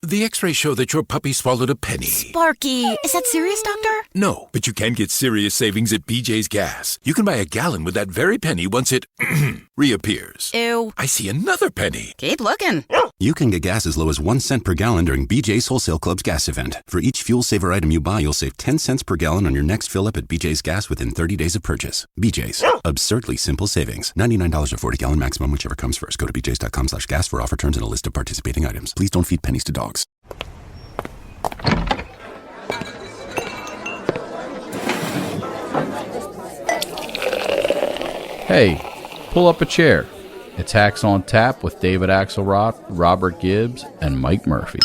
The x-rays show that your puppy swallowed a penny. Sparky, is that serious, doctor? No, but you can get serious savings at BJ's Gas. You can buy a gallon with that very penny once it reappears. Ew. I see another penny. Keep looking. You can get gas as low as 1 cent per gallon during BJ's Wholesale Club's gas event. For each Fuel Saver item you buy, you'll save 10 cents per gallon on your next fill-up at BJ's Gas within 30 days of purchase. BJ's. Absurdly simple savings. $99 or 40-gallon maximum, whichever comes first. Go to bjs.com/gas for offer terms and a list of participating items. Please don't feed pennies to dogs. Hey, pull up a chair. It's Hacks on Tap with David Axelrod, Robert Gibbs, and Mike Murphy.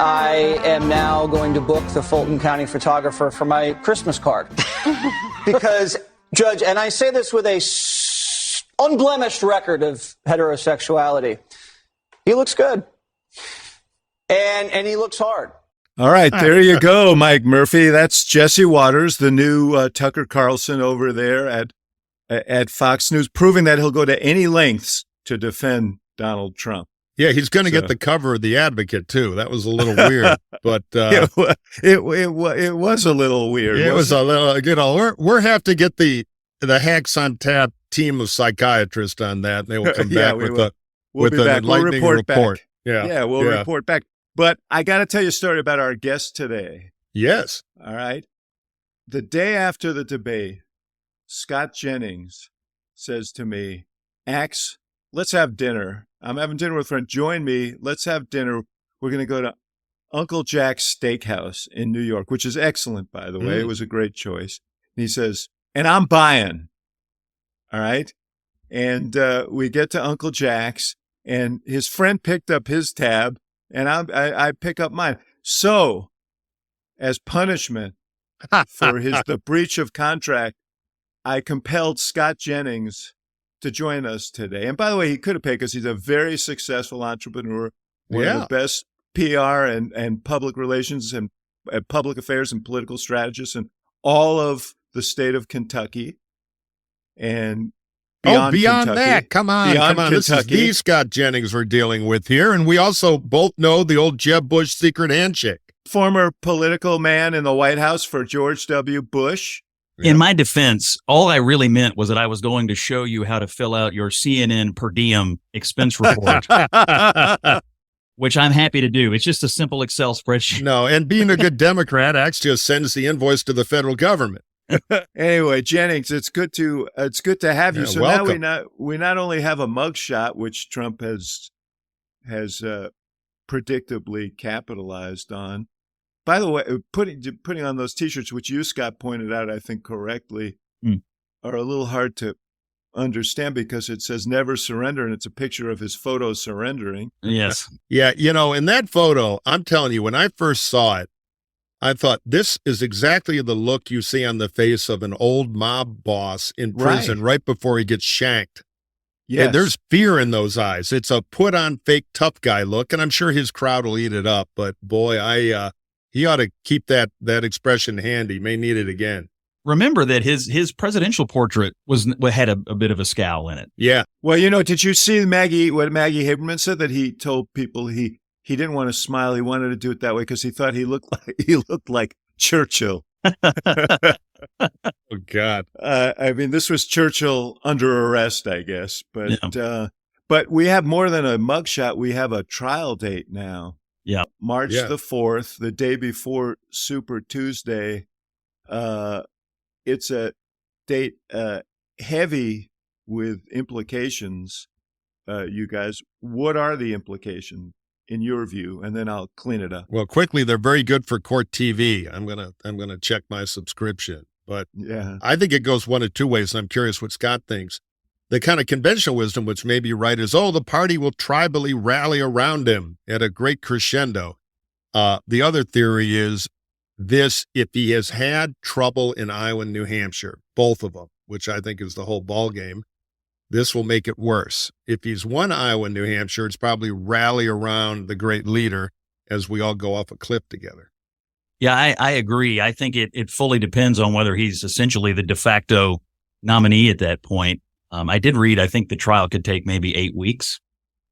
I am now going to book the Fulton County photographer for my Christmas card. Because, Judge, and I say this with a unblemished record of heterosexuality, he looks good. And he looks hard. All right, there you go, Mike Murphy. That's Jesse Waters, the new Tucker Carlson over there at Fox News, proving that he'll go to any lengths to defend Donald Trump. Yeah, he's going to get the cover of The Advocate, too. That was a little weird, but it was a little weird. It was a little, we're have to get the Hacks on Tap team of psychiatrists on that. And they will come back with an enlightening report. Back. We'll report back. But I got to tell you a story about our guest today. Yes. All right. The day after the debate, Scott Jennings says to me, Axe, let's have dinner. I'm having dinner with a friend. Join me. Let's have dinner. We're going to go to Uncle Jack's Steakhouse in New York, which is excellent, by the way. It was a great choice. And he says, and I'm buying. All right. And we get to Uncle Jack's, and his friend picked up his tab, and I pick up mine. So, as punishment for the breach of contract, I compelled Scott Jennings to join us today. And by the way, he could have paid because he's a very successful entrepreneur, one of the best PR and public relations and public affairs and political strategists in all of the state of Kentucky. And beyond Kentucky, that, come on. This is the Scott Jennings we're dealing with here. And we also both know the old Jeb Bush secret handshake. Former political man in the White House for George W. Bush. In my defense, all I really meant was that I was going to show you how to fill out your CNN per diem expense report, which I'm happy to do. It's just a simple Excel spreadsheet. No, and being a good Democrat, Axe just sends the invoice to the federal government. Anyway, Jennings, it's good to have you. So welcome. now we not only have a mugshot, which Trump has predictably capitalized on. By the way, putting on those T-shirts, which you, Scott, pointed out, I think correctly, are a little hard to understand because it says never surrender, and it's a picture of his photo surrendering. Yes. Yeah, in that photo, I'm telling you, when I first saw it, I thought this is exactly the look you see on the face of an old mob boss in prison right before he gets shanked. Yeah, there's fear in those eyes. It's a put-on fake tough guy look, and I'm sure his crowd will eat it up. But boy, he ought to keep that expression handy. May need it again. Remember that his presidential portrait had a bit of a scowl in it. Yeah. Well, did you see what Maggie Haberman said? That he told people he didn't want to smile. He wanted to do it that way because he thought he looked like Churchill. Oh God. I mean, this was Churchill under arrest, I guess. But we have more than a mugshot. We have a trial date now. Yeah. March the 4th, the day before Super Tuesday. It's a date heavy with implications. You guys, what are the implications in your view? And then I'll clean it up. Well, quickly, they're very good for court TV. I'm gonna check my subscription, but I think it goes one of two ways. And I'm curious what Scott thinks. The kind of conventional wisdom, which may be right, is, the party will tribally rally around him at a great crescendo. The other theory is this: if he has had trouble in Iowa and New Hampshire, both of them, which I think is the whole ball game, this will make it worse. If he's won Iowa and New Hampshire, it's probably rally around the great leader as we all go off a cliff together. Yeah, I agree. I think it fully depends on whether he's essentially the de facto nominee at that point. I did read, I think the trial could take maybe 8 weeks.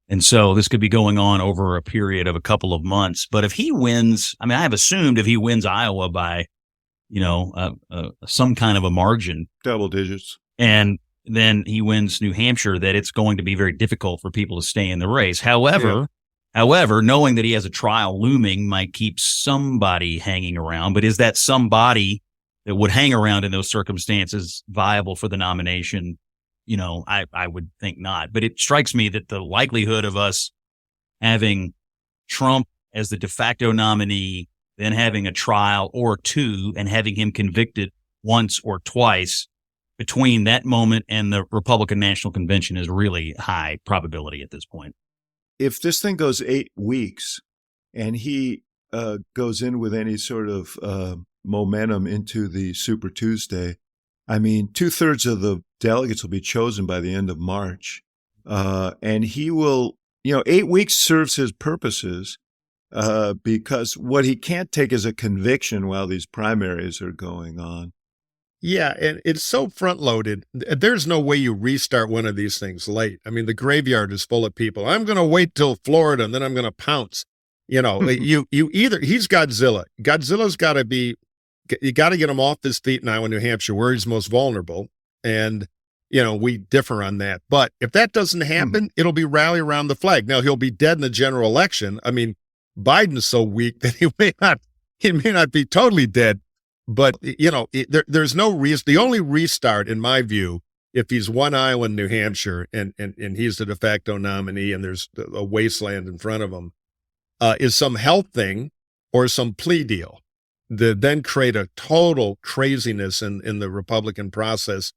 And so this could be going on over a period of a couple of months. But if he wins, I mean, I have assumed if he wins Iowa by, some kind of a margin, double digits, and then he wins New Hampshire, that it's going to be very difficult for people to stay in the race. However, knowing that he has a trial looming might keep somebody hanging around. But is that somebody that would hang around in those circumstances viable for the nomination? I would think not. But it strikes me that the likelihood of us having Trump as the de facto nominee, then having a trial or two and having him convicted once or twice between that moment and the Republican National Convention is really high probability at this point. If this thing goes 8 weeks and he goes in with any sort of momentum into the Super Tuesday, I mean, 2/3 of the delegates will be chosen by the end of March. And he will, 8 weeks serves his purposes because what he can't take is a conviction while these primaries are going on. Yeah, and it's so front-loaded. There's no way you restart one of these things late. I mean, the graveyard is full of people. I'm going to wait till Florida, and then I'm going to pounce. You either he's Godzilla. Godzilla's got to be. You got to get him off his feet in Iowa, New Hampshire, where he's most vulnerable, and we differ on that. But if that doesn't happen, it'll be rally around the flag. Now he'll be dead in the general election. I mean, Biden's so weak that he may not be totally dead. But, there's no reason. The only restart, in my view, if he's won Iowa and New Hampshire and he's the de facto nominee and there's a wasteland in front of him, is some health thing or some plea deal that then create a total craziness in the Republican process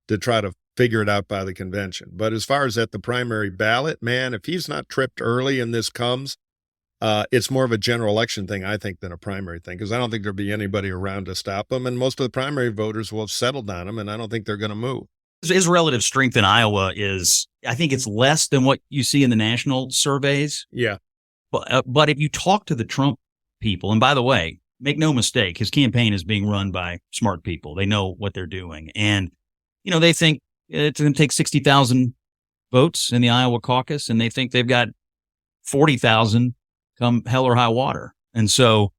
to try to figure it out by the convention. But as far as at the primary ballot, man, if he's not tripped early and this comes, it's more of a general election thing, I think, than a primary thing, because I don't think there'll be anybody around to stop him. And most of the primary voters will have settled on him, and I don't think they're going to move. His relative strength in Iowa is, I think it's less than what you see in the national surveys. Yeah. But if you talk to the Trump people, and by the way, make no mistake, his campaign is being run by smart people. They know what they're doing. And, they think it's going to take 60,000 votes in the Iowa caucus, and they think they've got 40,000 come hell or high water. And so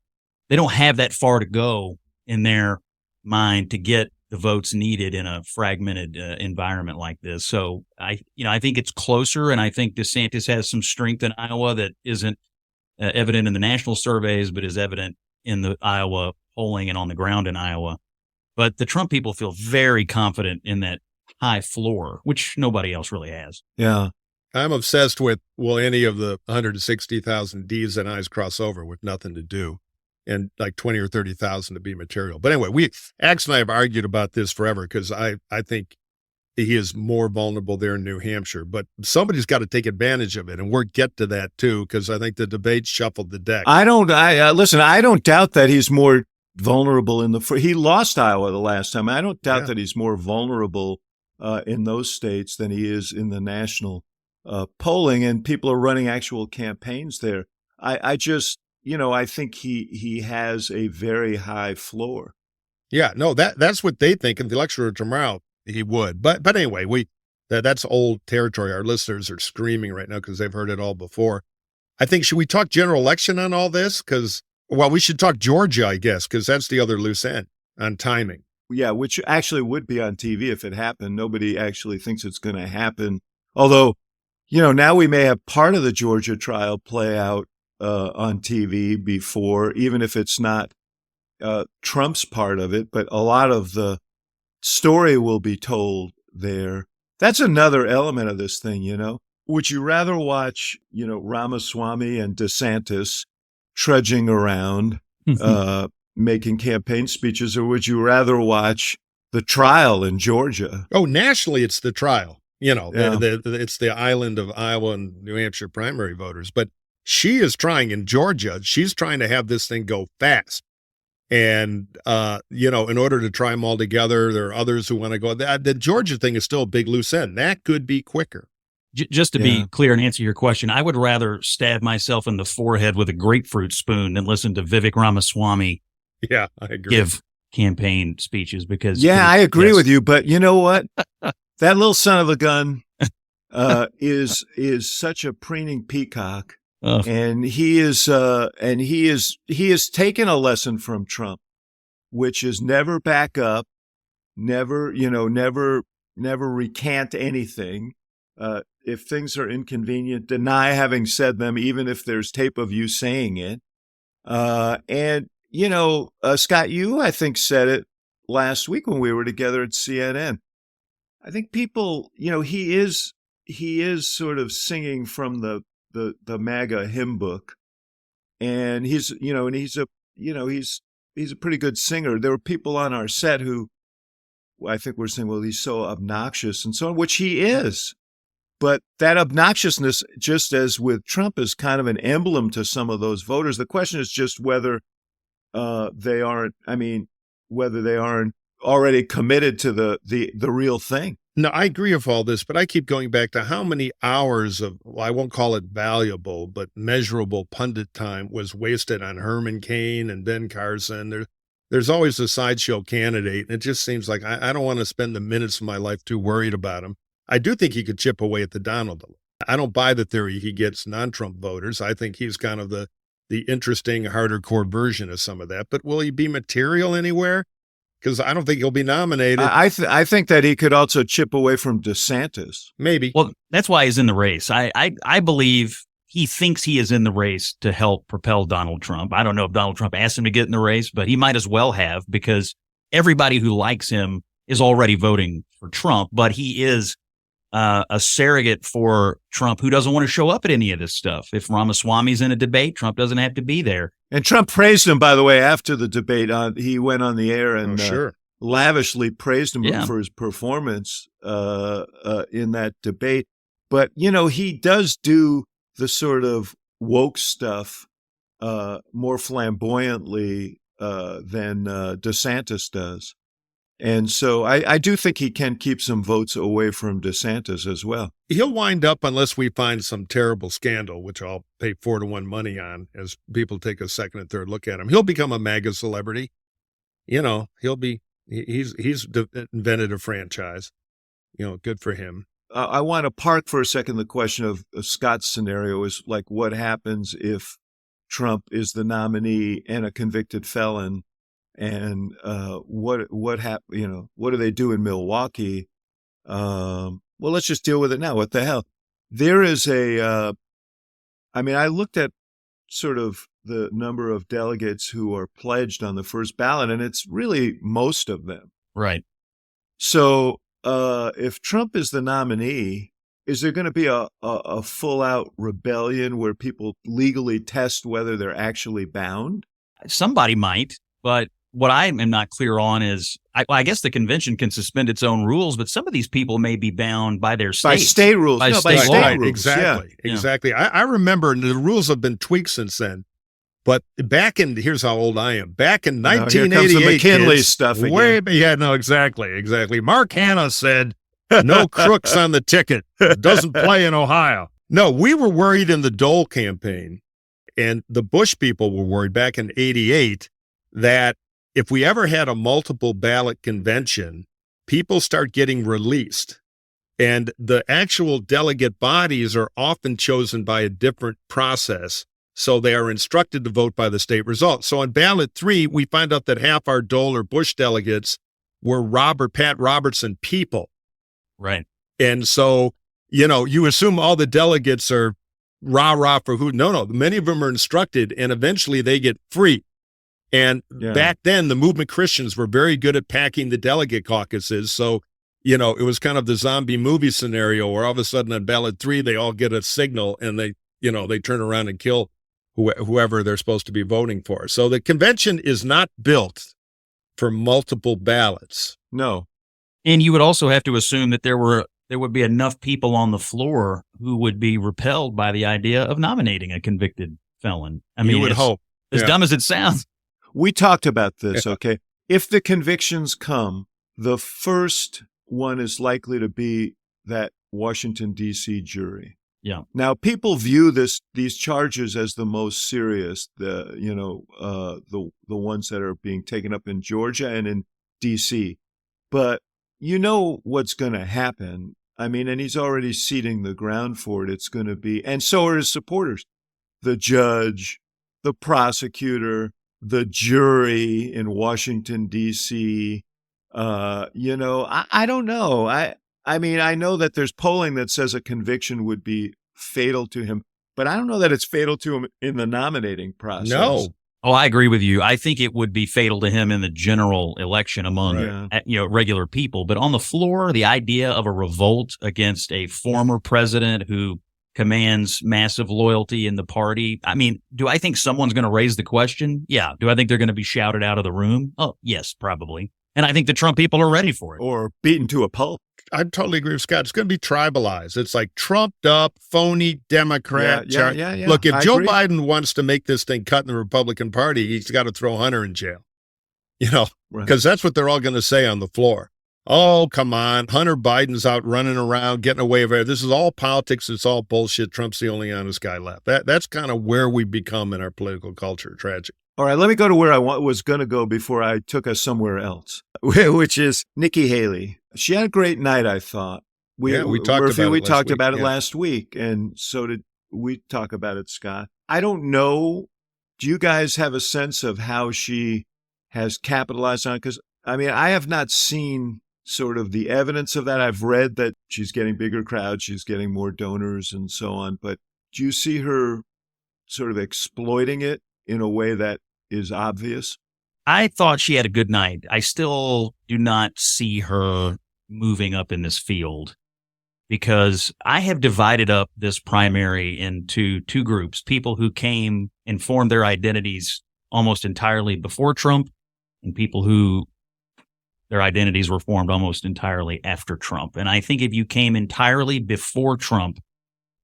they don't have that far to go in their mind to get the votes needed in a fragmented environment like this. So I think it's closer, and I think DeSantis has some strength in Iowa that isn't evident in the national surveys, but is evident in the Iowa polling and on the ground in Iowa. But the Trump people feel very confident in that high floor, which nobody else really has. Yeah. I'm obsessed with, will any of the 160,000 D's and I's cross over with nothing to do, and like 20 or 30,000 to be material. But anyway, Axe and I have argued about this forever because I think he is more vulnerable there in New Hampshire, but somebody's got to take advantage of it. And we'll get to that too, because I think the debate shuffled the deck. Listen, I don't doubt that he's more vulnerable he lost Iowa the last time. I don't doubt that he's more vulnerable in those states than he is in the national polling, and people are running actual campaigns there. I just, I think he has a very high floor. Yeah, no, that's what they think. In the election tomorrow, he would. But anyway, that's old territory. Our listeners are screaming right now because they've heard it all before. I think, should we talk general election on all this? We should talk Georgia, I guess, because that's the other loose end on timing. Yeah, which actually would be on TV if it happened. Nobody actually thinks it's going to happen. Although, now we may have part of the Georgia trial play out on TV before, even if it's not Trump's part of it, but a lot of the story will be told there. That's another element of this thing, Would you rather watch, Ramaswamy and DeSantis trudging around, making campaign speeches, or would you rather watch the trial in Georgia? Oh, nationally, it's the trial. It's the island of Iowa and New Hampshire primary voters. But she is trying in Georgia. She's trying to have this thing go fast. And, in order to try them all together, there are others who want to go. The Georgia thing is still a big loose end. That could be quicker. Just to be clear and answer your question, I would rather stab myself in the forehead with a grapefruit spoon than listen to Vivek Ramaswamy I agree. give campaign speeches because I agree with you. But you know what? That little son of a gun is such a preening peacock, and he is taken a lesson from Trump, which is never back up, never recant anything. If things are inconvenient, deny having said them, even if there's tape of you saying it. And Scott, you I think said it last week when we were together at CNN. I think people, he is sort of singing from the MAGA hymn book, and he's a pretty good singer. There were people on our set who I think were saying, well, he's so obnoxious and so on, which he is. But that obnoxiousness, just as with Trump, is kind of an emblem to some of those voters. The question is just whether they aren't already committed to the real thing. No, I agree with all this, but I keep going back to how many hours of, well, I won't call it valuable, but measurable pundit time was wasted on Herman Cain and Ben Carson. There's always a sideshow candidate, and it just seems like I don't want to spend the minutes of my life too worried about him. I do think he could chip away at the Donald. I don't buy the theory he gets non-Trump voters. I think he's kind of the interesting, harder core version of some of that. But will he be material anywhere? Because I don't think he'll be nominated. I think that he could also chip away from DeSantis. Maybe. Well, that's why he's in the race. I believe he thinks he is in the race to help propel Donald Trump. I don't know if Donald Trump asked him to get in the race, but he might as well have, because everybody who likes him is already voting for Trump. But he is a surrogate for Trump who doesn't want to show up at any of this stuff. If Ramaswamy's in a debate, Trump doesn't have to be there. And Trump praised him, by the way, after the debate. He went on the air and lavishly praised him for his performance in that debate. But, he does do the sort of woke stuff more flamboyantly than DeSantis does. And so I do think he can keep some votes away from DeSantis as well. He'll wind up, unless we find some terrible scandal, which I'll pay 4-1 money on as people take a second and third look at him. He'll become a MAGA celebrity. He's invented a franchise. Good for him. I want to park for a second the question of Scott's scenario is like, what happens if Trump is the nominee and a convicted felon? And what do they do in Milwaukee? Well, let's just deal with it now. What the hell? There is I looked at sort of the number of delegates who are pledged on the first ballot, and it's really most of them. Right. So if Trump is the nominee, is there going to be a full-out rebellion where people legally test whether they're actually bound? Somebody might, but what I am not clear on is, I guess the convention can suspend its own rules, but some of these people may be bound by their states. By state rules. By state rules. Exactly. Yeah. Exactly. I remember, and the rules have been tweaked since then, but here's how old I am. Back in 1988. Here comes the McKinley kids, stuff again. Exactly. Mark Hanna said, no crooks on the ticket. Doesn't play in Ohio. No, we were worried in the Dole campaign, and the Bush people were worried back in 88 that if we ever had a multiple ballot convention, people start getting released. And the actual delegate bodies are often chosen by a different process. So they are instructed to vote by the state results. So on ballot 3, we find out that half our Dole or Bush delegates were Pat Robertson people. Right. And so, you assume all the delegates are rah-rah for who? No. Many of them are instructed, and eventually they get free. And back then, the movement Christians were very good at packing the delegate caucuses. So, it was kind of the zombie movie scenario where all of a sudden on ballot 3, they all get a signal and they turn around and kill whoever they're supposed to be voting for. So the convention is not built for multiple ballots. No. And you would also have to assume that there would be enough people on the floor who would be repelled by the idea of nominating a convicted felon. I mean, you would hope. As dumb as it sounds. We talked about this, okay? If the convictions come, the first one is likely to be that Washington, D.C. jury. Yeah. Now, people view these charges as the most serious, the ones that are being taken up in Georgia and in D.C. But you know what's going to happen. I mean, and he's already seeding the ground for it. It's going to be, and so are his supporters, the judge, the prosecutor, the jury in Washington, D.C. I don't know. I mean, I know that there's polling that says a conviction would be fatal to him, but I don't know that it's fatal to him in the nominating process. No. Oh, I agree with you. I think it would be fatal to him in the general election among regular people. But on the floor, the idea of a revolt against a former president who commands massive loyalty in the party. I mean, do I think someone's going to raise the question? Yeah. Do I think they're going to be shouted out of the room? Oh, yes, probably. And I think the Trump people are ready for it. Or beaten to a pulp. I totally agree with Scott. It's going to be tribalized. It's like trumped up, phony Democrat. Yeah. Look, if Joe Biden wants to make this thing cut in the Republican Party, he's got to throw Hunter in jail. Because that's what they're all going to say on the floor. Oh, come on. Hunter Biden's out running around, getting away with it. This is all politics. It's all bullshit. Trump's the only honest guy left. That's kind of where we become in our political culture. Tragic. All right, let me go to where I was going to go before I took us somewhere else, which is Nikki Haley. She had a great night, I thought. We talked about it last week, and so did we talk about it, Scott. I don't know. Do you guys have a sense of how she has capitalized on it? Because, I mean, I have not seen sort of the evidence of that. I've read that she's getting bigger crowds, she's getting more donors and so on. But do you see her sort of exploiting it in a way that is obvious? I thought she had a good night. I still do not see her moving up in this field because I have divided up this primary into two groups, people who came and formed their identities almost entirely before Trump and people who their identities were formed almost entirely after Trump. And I think if you came entirely before Trump,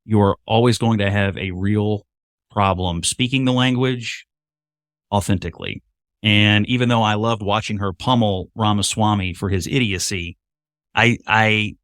you're always going to have a real problem speaking the language authentically. And even though I loved watching her pummel Ramaswamy for his idiocy, I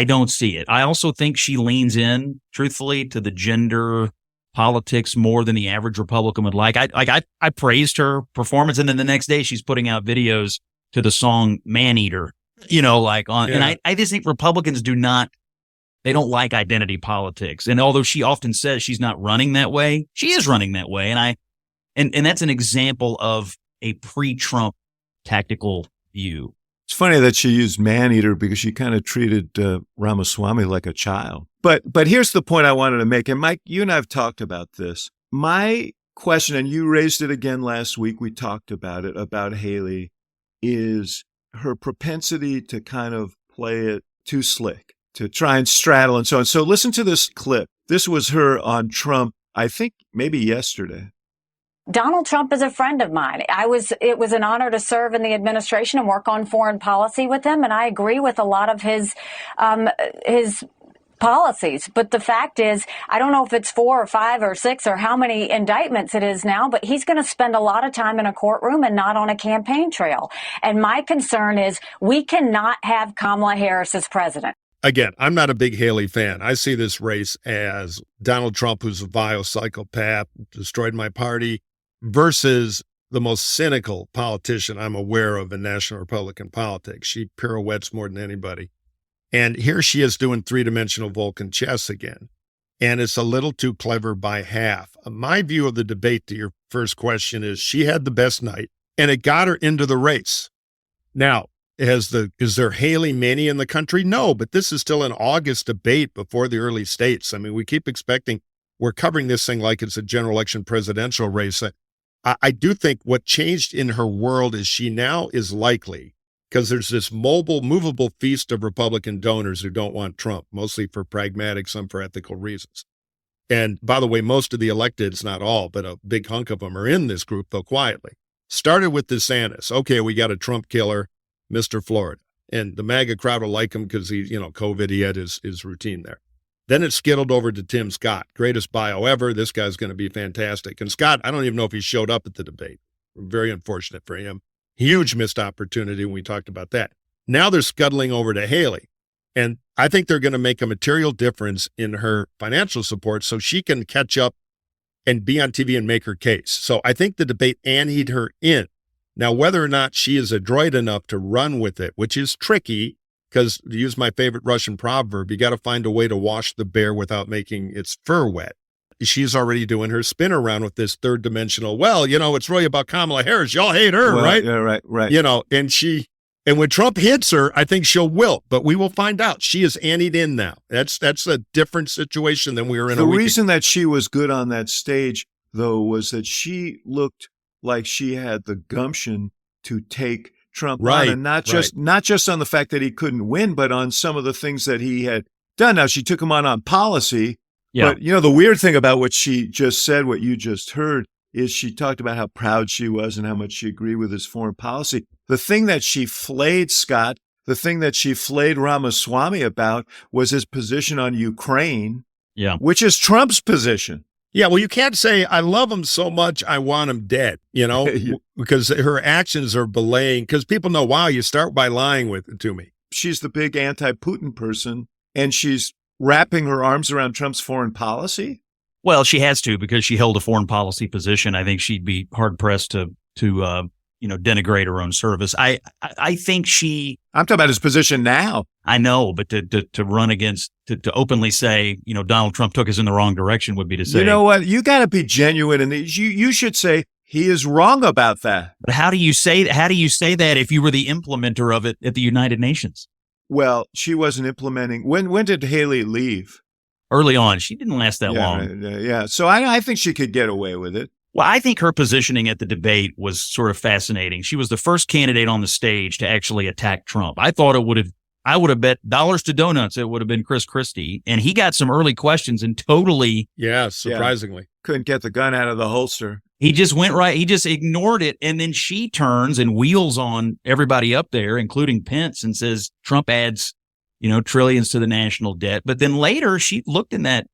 don't see it. I also think she leans in, truthfully, to the gender politics more than the average Republican would like. I praised her performance, and then the next day she's putting out videos to the song "Maneater," and I just think Republicans they don't like identity politics. And although she often says she's not running that way, she is running that way. And that's an example of a pre-Trump tactical view. It's funny that she used "Maneater" because she kind of treated Ramaswamy like a child. But here's the point I wanted to make. And Mike, you and I have talked about this. My question, and you raised it again last week, we talked about it, about Haley, is her propensity to kind of play it too slick, to try and straddle and so on. So listen to this clip. This was her on Trump, I think maybe yesterday. Donald Trump is a friend of mine. It was an honor to serve in the administration and work on foreign policy with him, and I agree with a lot of his policies. But the fact is, I don't know if it's 4 or 5 or 6 or how many indictments it is now, but he's going to spend a lot of time in a courtroom and not on a campaign trail. And my concern is we cannot have Kamala Harris as president. Again, I'm not a big Haley fan. I see this race as Donald Trump, who's a vile psychopath, destroyed my party, versus the most cynical politician I'm aware of in national Republican politics. She pirouettes more than anybody. And here she is doing three-dimensional Vulcan chess again. And it's a little too clever by half. My view of the debate, to your first question, is she had the best night, and it got her into the race. Now, is there Haley mania in the country? No, but this is still an August debate before the early states. I mean, we keep expecting, we're covering this thing like it's a general election presidential race. I do think what changed in her world is she now is likely, because there's this movable feast of Republican donors who don't want Trump, mostly for pragmatic, some for ethical reasons. And by the way, most of the electeds, not all, but a big hunk of them are in this group, though quietly. Started with DeSantis. Okay, we got a Trump killer, Mr. Florida. And the MAGA crowd will like him because he, COVID, he had his routine there. Then it skittled over to Tim Scott. Greatest bio ever. This guy's going to be fantastic. And Scott, I don't even know if he showed up at the debate. Very unfortunate for him. Huge missed opportunity when we talked about that. Now they're scuttling over to Haley. And I think they're going to make a material difference in her financial support so she can catch up and be on TV and make her case. So I think the debate anteed her in. Now, whether or not she is adroit enough to run with it, which is tricky, because to use my favorite Russian proverb, you got to find a way to wash the bear without making its fur wet. She's already doing her spin around with this third dimensional, well, it's really about Kamala Harris. Y'all hate her, right? Yeah, right. And when Trump hits her, I think she'll wilt, but we will find out. She is anteed in now. That's a different situation than we were in The a week reason that she was good on that stage, though, was that she looked like she had the gumption to take Trump on, and not just on the fact that he couldn't win, but on some of the things that he had done. Now, she took him on policy. Yeah. But, the weird thing about what she just said, what you just heard, is she talked about how proud she was and how much she agreed with his foreign policy. The thing that she flayed, Scott, the thing that she flayed Ramaswamy about was his position on Ukraine, which is Trump's position. Yeah, well, you can't say, I love him so much, I want him dead, because her actions are belaying, because people know, wow, you start by lying to me. She's the big anti-Putin person, and she's wrapping her arms around Trump's foreign policy? Well, she has to, because she held a foreign policy position. I think she'd be hard pressed to denigrate her own service. I think I'm talking about his position now. I know, but to run against, to openly say, Donald Trump took us in the wrong direction would be to say. You know what? You got to be genuine, and you should say he is wrong about that. But how do you say that if you were the implementer of it at the United Nations? Well, she wasn't implementing. When did Haley leave? Early on. She didn't last that long. Yeah. So I think she could get away with it. Well, I think her positioning at the debate was sort of fascinating. She was the first candidate on the stage to actually attack Trump. I would have bet dollars to donuts it would have been Chris Christie. And he got some early questions and totally. Yeah, surprisingly. Couldn't get the gun out of the holster. He just went right. He just ignored it. And then she turns and wheels on everybody up there, including Pence, and says Trump adds, trillions to the national debt. But then later she looked into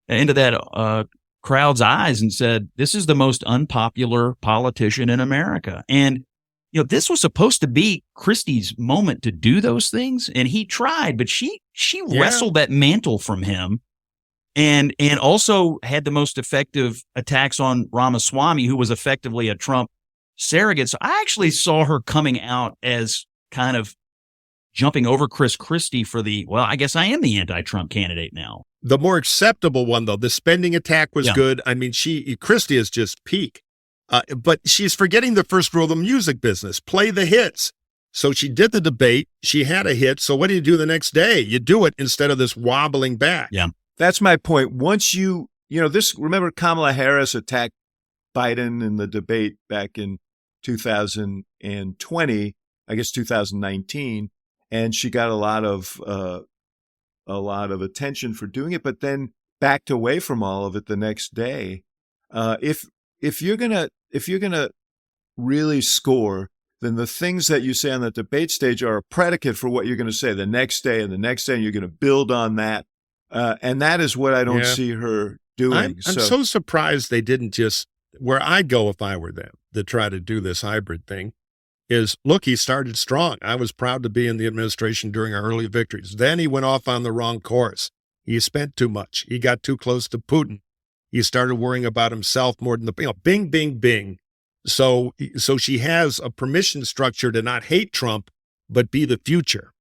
that crowd's eyes and said, this is the most unpopular politician in America. And, this was supposed to be Christie's moment to do those things. And he tried, but she wrestled that mantle from him. And also had the most effective attacks on Ramaswamy, who was effectively a Trump surrogate. So I actually saw her coming out as kind of jumping over Chris Christie for I guess I am the anti-Trump candidate now. The more acceptable one, though, the spending attack was good. I mean, Christie is just peak. But she's forgetting the first rule of the music business, play the hits. So she did the debate. She had a hit. So what do you do the next day? You do it instead of this wobbling back. Yeah. That's my point. Once remember Kamala Harris attacked Biden in the debate back in 2020, I guess 2019, and she got a lot of attention for doing it, but then backed away from all of it the next day. If you're gonna really score, then the things that you say on the debate stage are a predicate for what you're going to say the next day and the next day, and you're going to build on that. And that is what I don't see her doing. I'm so surprised they didn't just, where I'd go if I were them, to try to do this hybrid thing, is, look, he started strong. I was proud to be in the administration during our early victories. Then he went off on the wrong course. He spent too much. He got too close to Putin. He started worrying about himself more than bing, bing, bing. So she has a permission structure to not hate Trump, but be the future.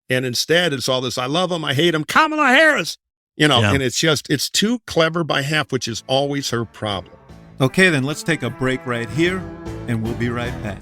And instead, it's all this, I love him, I hate him, Kamala Harris, and it's too clever by half, which is always her problem. Okay, then let's take a break right here, and we'll be right back.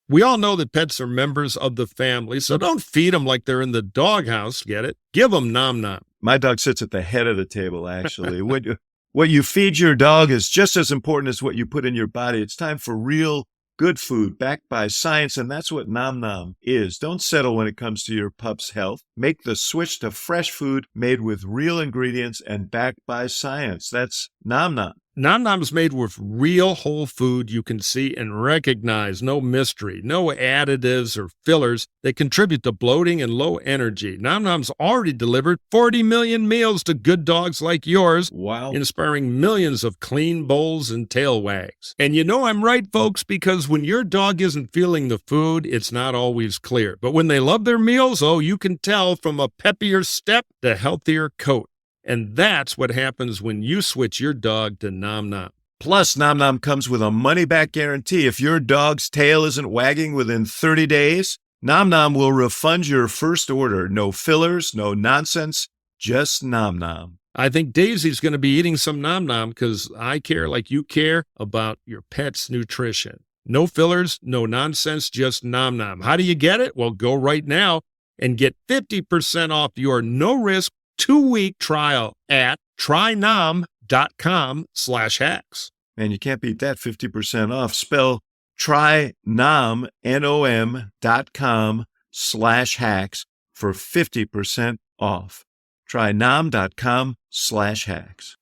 We all know that pets are members of the family, so don't feed them like they're in the doghouse, get it? Give them nom-nom. My dog sits at the head of the table, actually. What you feed your dog is just as important as what you put in your body. It's time for real good food backed by science, and that's what Nom Nom is. Don't settle when it comes to your pup's health. Make the switch to fresh food made with real ingredients and backed by science. That's Nom Nom. Nom Nom's made with real whole food you can see and recognize. No mystery, no additives or fillers that contribute to bloating and low energy. Nom Nom's already delivered 40 million meals to good dogs like yours. Wow. Inspiring millions of clean bowls and tail wags. And you know I'm right, folks, because when your dog isn't feeling the food, it's not always clear. But when they love their meals, you can tell from a peppier step to healthier coat. And that's what happens when you switch your dog to Nom Nom. Plus, Nom Nom comes with a money-back guarantee. If your dog's tail isn't wagging within 30 days, Nom Nom will refund your first order. No fillers, no nonsense, just Nom Nom. I think Daisy's going to be eating some Nom Nom because I care like you care about your pet's nutrition. No fillers, no nonsense, just Nom Nom. How do you get it? Well, go right now and get 50% off your no-risk 2-week trial at trynom.com/hacks. Man, you can't beat that 50% off. Spell trynom, NOM.com/hacks for 50% off. Trynom.com/hacks.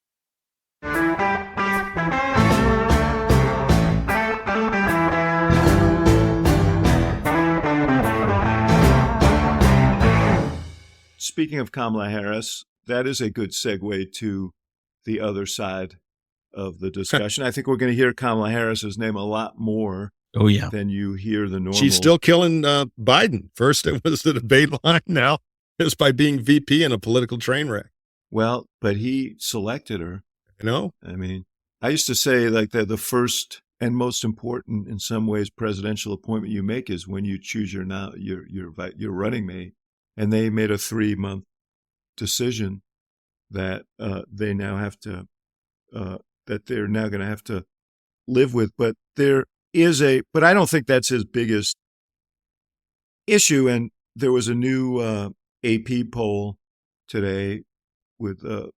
Speaking of Kamala Harris, that is a good segue to the other side of the discussion. I think we're going to hear Kamala Harris's name a lot more than you hear the normal. She's still killing Biden. First it was the debate line. Now it's by being VP in a political train wreck. Well, but he selected her. You know? I mean, I used to say like that the first and most important in some ways presidential appointment you make is when you choose your running mate. And they made a 3-month decision that they now have to that they're now going to have to live with. But but I don't think that's his biggest issue. And there was a new AP poll today with the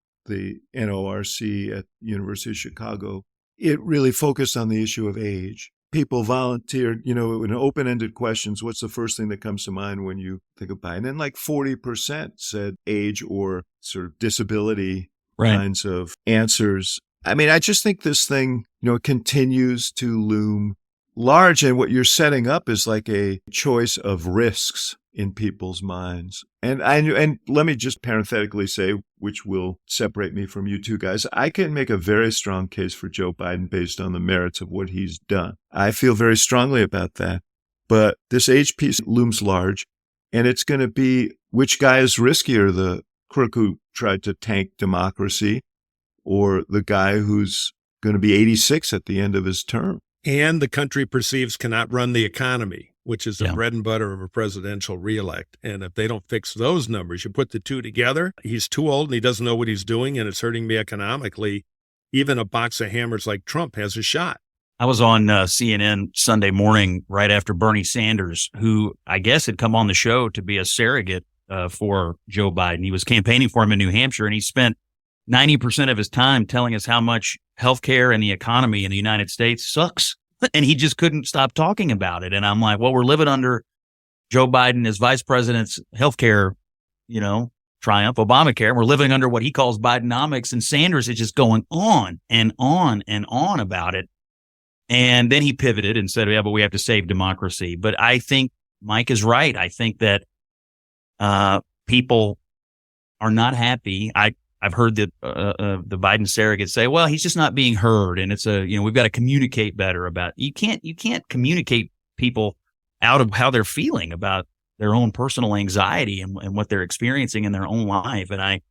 NORC at University of Chicago. It really focused on the issue of age. People volunteered, in open-ended questions, what's the first thing that comes to mind when you think of Biden? And like 40% said age or sort of disability kinds of answers. I mean, I just think this thing, it continues to loom large. And what you're setting up is like a choice of risks in people's minds. And let me just parenthetically say, which will separate me from you two guys, I can make a very strong case for Joe Biden based on the merits of what he's done. I feel very strongly about that. But this age piece looms large, and it's going to be which guy is riskier, the crook who tried to tank democracy or the guy who's going to be 86 at the end of his term. And the country perceives cannot run the economy, which is the bread and butter of a presidential reelect. And if they don't fix those numbers, you put the two together, he's too old and he doesn't know what he's doing, and it's hurting me economically. Even a box of hammers like Trump has a shot. I was on CNN Sunday morning right after Bernie Sanders, who I guess had come on the show to be a surrogate for Joe Biden. He was campaigning for him in New Hampshire, and he spent 90% of his time telling us how much healthcare and the economy in the United States sucks. And he just couldn't stop talking about it. And I'm like, well, we're living under Joe Biden as vice president's healthcare, triumph, Obamacare. We're living under what he calls Bidenomics. And Sanders is just going on and on and on about it. And then he pivoted and said, yeah, but we have to save democracy. But I think Mike is right. I think that people are not happy. I've heard the Biden surrogates say, well, he's just not being heard. And it's we've got to communicate better about it. You can't communicate people out of how they're feeling about their own personal anxiety and what they're experiencing in their own life. And I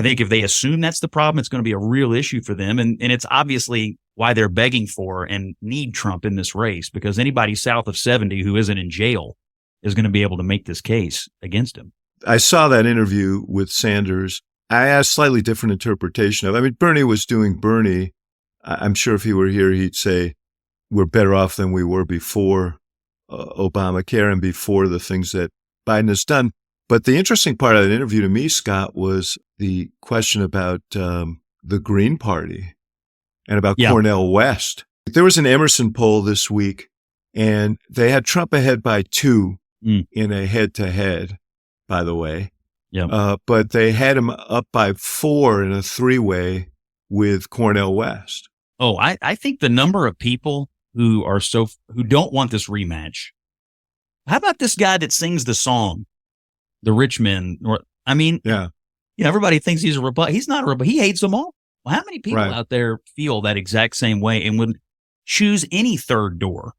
think if they assume that's the problem, it's going to be a real issue for them. And it's obviously why they're begging for and need Trump in this race, because anybody south of 70 who isn't in jail is going to be able to make this case against him. I saw that interview with Sanders. I had a slightly different interpretation of it. I mean, Bernie was doing Bernie. I'm sure if he were here, he'd say we're better off than we were before Obamacare and before the things that Biden has done. But the interesting part of that interview to me, Scott, was the question about the Green Party and about Cornel West. There was an Emerson poll this week, and they had Trump ahead by 2 in a head-to-head, by the way. Yeah. But they had him up by 4 in a 3-way with Cornel West. Oh, I think the number of people who don't want this rematch. How about this guy that sings the song, The Rich Men? Everybody thinks he's a Republican. He's not a Republican. He hates them all. Well, how many people out there feel that exact same way and would choose any third door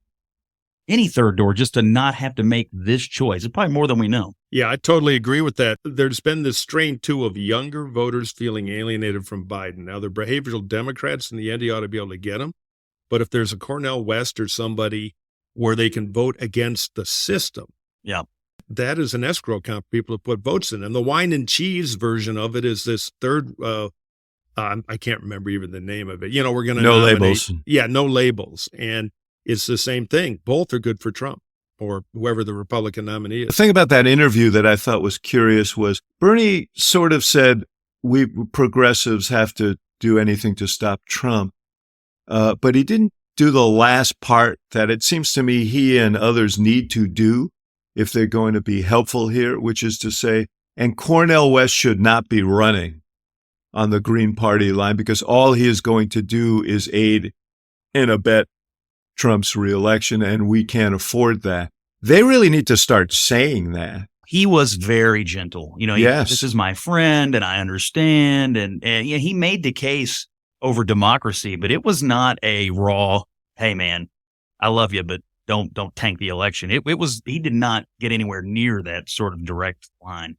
just to not have to make this choice? It's probably more than we know. Yeah, I totally agree with that. There's been this strain, too, of younger voters feeling alienated from Biden. Now, they're behavioral Democrats. In the end, you ought to be able to get them. But if there's a Cornel West or somebody where they can vote against the system, yeah, that is an escrow account for people to put votes in. And the wine and cheese version of it is this third, I can't remember even the name of it. We're going to No labels. Yeah, no labels. And it's the same thing. Both are good for Trump or whoever the Republican nominee is. The thing about that interview that I thought was curious was Bernie sort of said, we progressives have to do anything to stop Trump. But he didn't do the last part that it seems to me he and others need to do if they're going to be helpful here, which is to say, and Cornel West should not be running on the Green Party line because all he is going to do is aid and abet Trump's reelection, and we can't afford that. They really need to start saying that. He was very gentle. Yes. This is my friend, and I understand. And he made the case over democracy, but it was not a raw, hey, man, I love you, but don't tank the election. He did not get anywhere near that sort of direct line.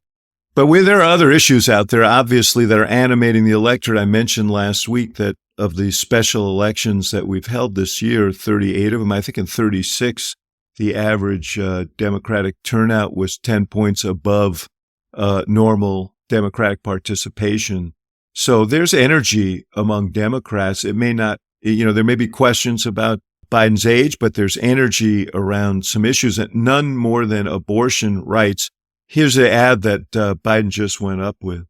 But there are other issues out there, obviously, that are animating the electorate. I mentioned last week that of the special elections that we've held this year, 38 of them, I think in 36, the average Democratic turnout was 10 points above normal Democratic participation. So there's energy among Democrats. It may not, there may be questions about Biden's age, but there's energy around some issues, and none more than abortion rights. Here's the ad that Biden just went up with.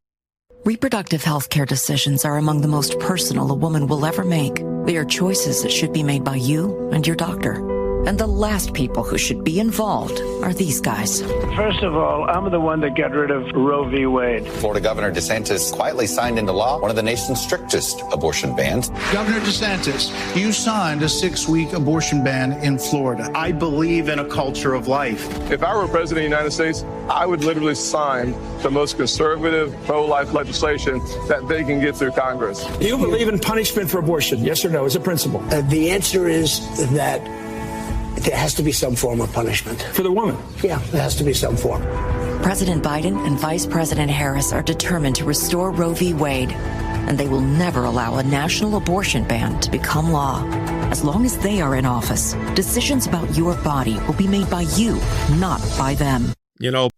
Reproductive health care decisions are among the most personal a woman will ever make. They are choices that should be made by you and your doctor. And the last people who should be involved are these guys. First of all, I'm the one that got rid of Roe v. Wade. Florida Governor DeSantis quietly signed into law one of the nation's strictest abortion bans. Governor DeSantis, you signed a 6-week abortion ban in Florida. I believe in a culture of life. If I were president of the United States, I would literally sign the most conservative pro-life legislation that they can get through Congress. Do you believe in punishment for abortion? Yes or no, as a principle? The answer is that there has to be some form of punishment. For the woman? Yeah, there has to be some form. President Biden and Vice President Harris are determined to restore Roe v. Wade, and they will never allow a national abortion ban to become law. As long as they are in office, decisions about your body will be made by you, not by them.